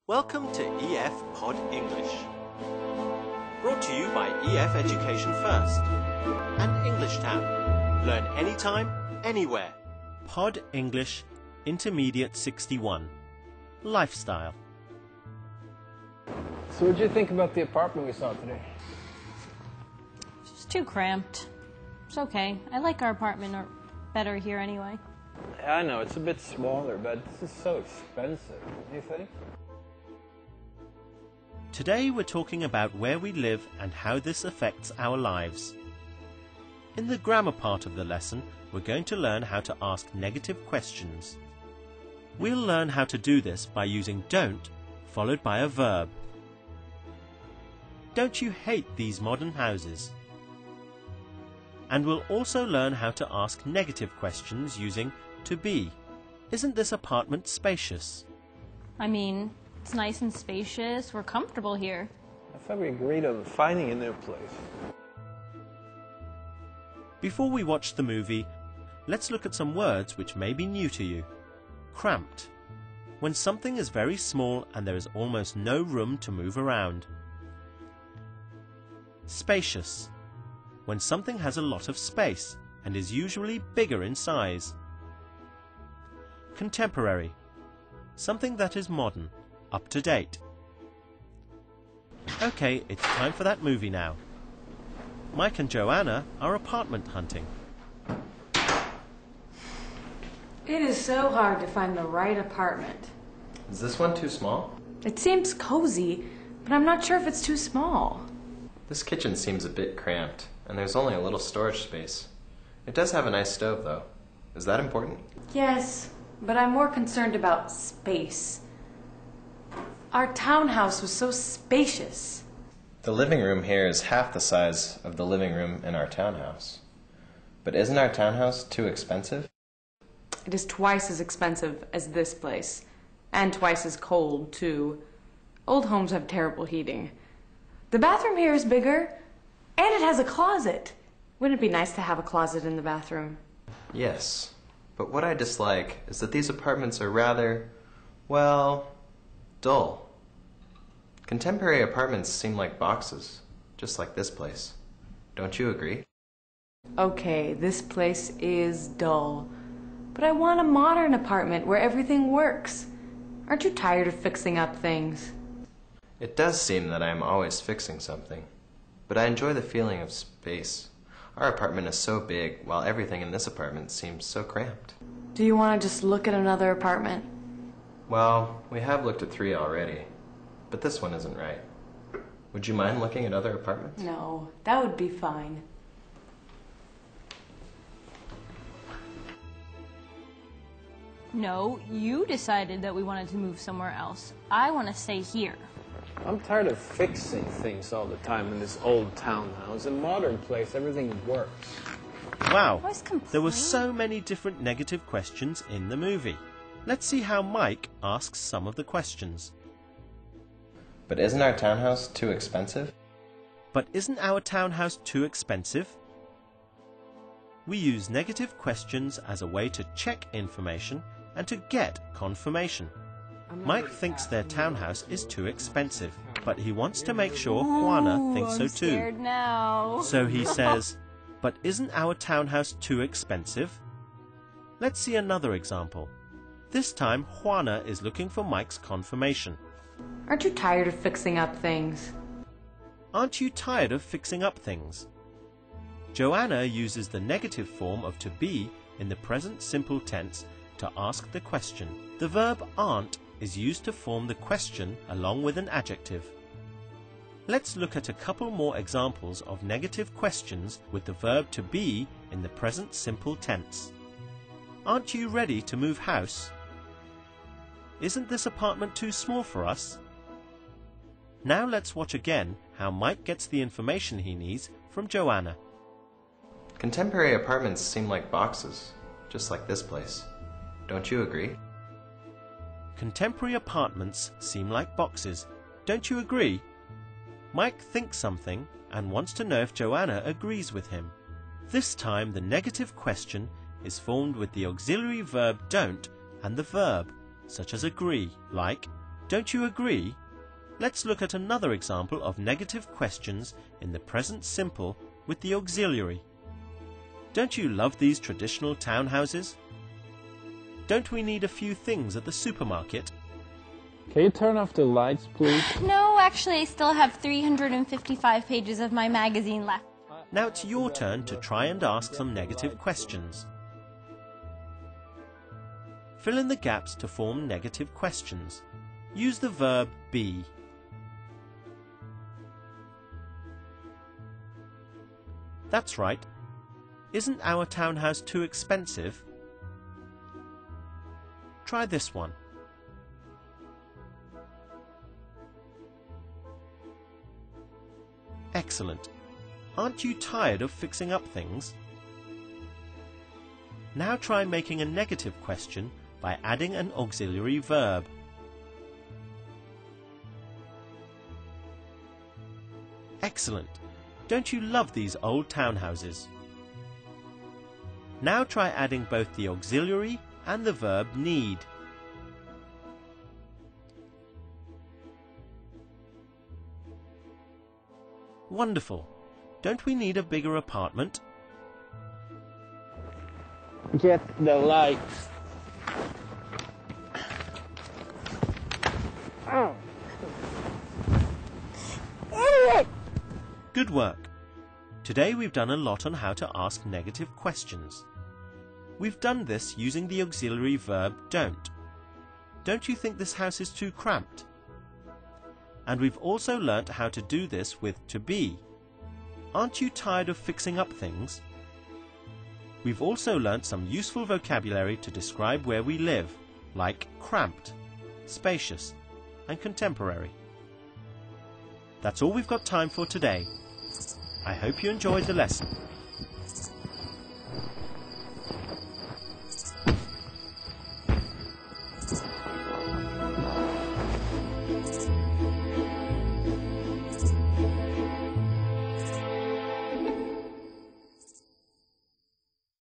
Welcome to EF Pod English. Brought to you by EF Education First and English Town. Learn anytime, anywhere. Pod English Intermediate 61. Lifestyle. So what did you think about the apartment we saw today? It's just too cramped. It's okay. I like our apartment better here anyway. Yeah, I know, it's a bit smaller, but this is so expensive, don't you think? Today we're talking about where we live and how this affects our lives. In the grammar part of the lesson, we're going to learn how to ask negative questions. We'll learn how to do this by using don't followed by a verb. Don't you hate these modern houses? And we'll also learn how to ask negative questions using to be. Isn't this apartment spacious? I mean, it's nice and spacious. We're comfortable here. I thought we agreed on finding a new place. Before we watch the movie, let's look at some words which may be new to you. Cramped. When something is very small and there is almost no room to move around. Spacious. When something has a lot of space and is usually bigger in size. Contemporary. Something that is modern, up to date. Okay, it's time for that movie now. Mike and Joanna are apartment hunting. It is so hard to find the right apartment. Is this one too small? It seems cozy, but I'm not sure if it's too small. This kitchen seems a bit cramped, and there's only a little storage space. It does have a nice stove, though. Is that important? Yes, but I'm more concerned about space. Our townhouse was so spacious. The living room here is half the size of the living room in our townhouse. But isn't our townhouse too expensive? It is twice as expensive as this place, and twice as cold, too. Old homes have terrible heating. The bathroom here is bigger, and it has a closet. Wouldn't it be nice to have a closet in the bathroom? Yes, but what I dislike is that these apartments are rather, well, dull. Contemporary apartments seem like boxes, just like this place. Don't you agree? Okay, this place is dull. But I want a modern apartment where everything works. Aren't you tired of fixing up things? It does seem that I am always fixing something, but I enjoy the feeling of space. Our apartment is so big, while everything in this apartment seems so cramped. Do you want to just look at another apartment? Well, we have looked at 3 already, but this one isn't right. Would you mind looking at other apartments? No, that would be fine. No, you decided that we wanted to move somewhere else. I want to stay here. I'm tired of fixing things all the time in this old townhouse. In a modern place, everything works. Wow, Always complain. there were so many different negative questions in the movie. Let's see how Mike asks some of the questions. But isn't our townhouse too expensive? But isn't our townhouse too expensive? We use negative questions as a way to check information and to get confirmation. Mike thinks their townhouse is too expensive, but he wants to make sure Juana thinks so I'm too. scared now. So he says, but isn't our townhouse too expensive? Let's see another example. This time Juana is looking for Mike's confirmation. Aren't you tired of fixing up things? Aren't you tired of fixing up things? Joanna uses the negative form of to be in the present simple tense to ask the question. The verb aren't is used to form the question along with an adjective. Let's look at a couple more examples of negative questions with the verb to be in the present simple tense. Aren't you ready to move house? Isn't this apartment too small for us? Now let's watch again how Mike gets the information he needs from Joanna. Contemporary apartments seem like boxes, just like this place. Don't you agree? Contemporary apartments seem like boxes. Don't you agree? Mike thinks something and wants to know if Joanna agrees with him. This time the negative question is formed with the auxiliary verb don't and the verb, such as agree, like, Don't you agree? Let's look at another example of negative questions in the present simple with the auxiliary. Don't you love these traditional townhouses? Don't we need a few things at the supermarket? Can you turn off the lights, please? No, actually, I still have 355 pages of my magazine left. Now it's your turn to try and ask some negative questions. Fill in the gaps to form negative questions. Use the verb be. That's right. Isn't our townhouse too expensive? Try this one. Excellent. Aren't you tired of fixing up things? Now try making a negative question by adding an auxiliary verb. Excellent. Don't you love these old townhouses? Now try adding both the auxiliary and the verb need. Wonderful. Don't we need a bigger apartment? Get the lights. Good work. Today we've done a lot on how to ask negative questions. We've done this using the auxiliary verb don't. Don't you think this house is too cramped? And we've also learnt how to do this with to be. Aren't you tired of fixing up things? We've also learnt some useful vocabulary to describe where we live, like cramped, spacious, and contemporary. That's all we've got time for today. I hope you enjoyed the lesson.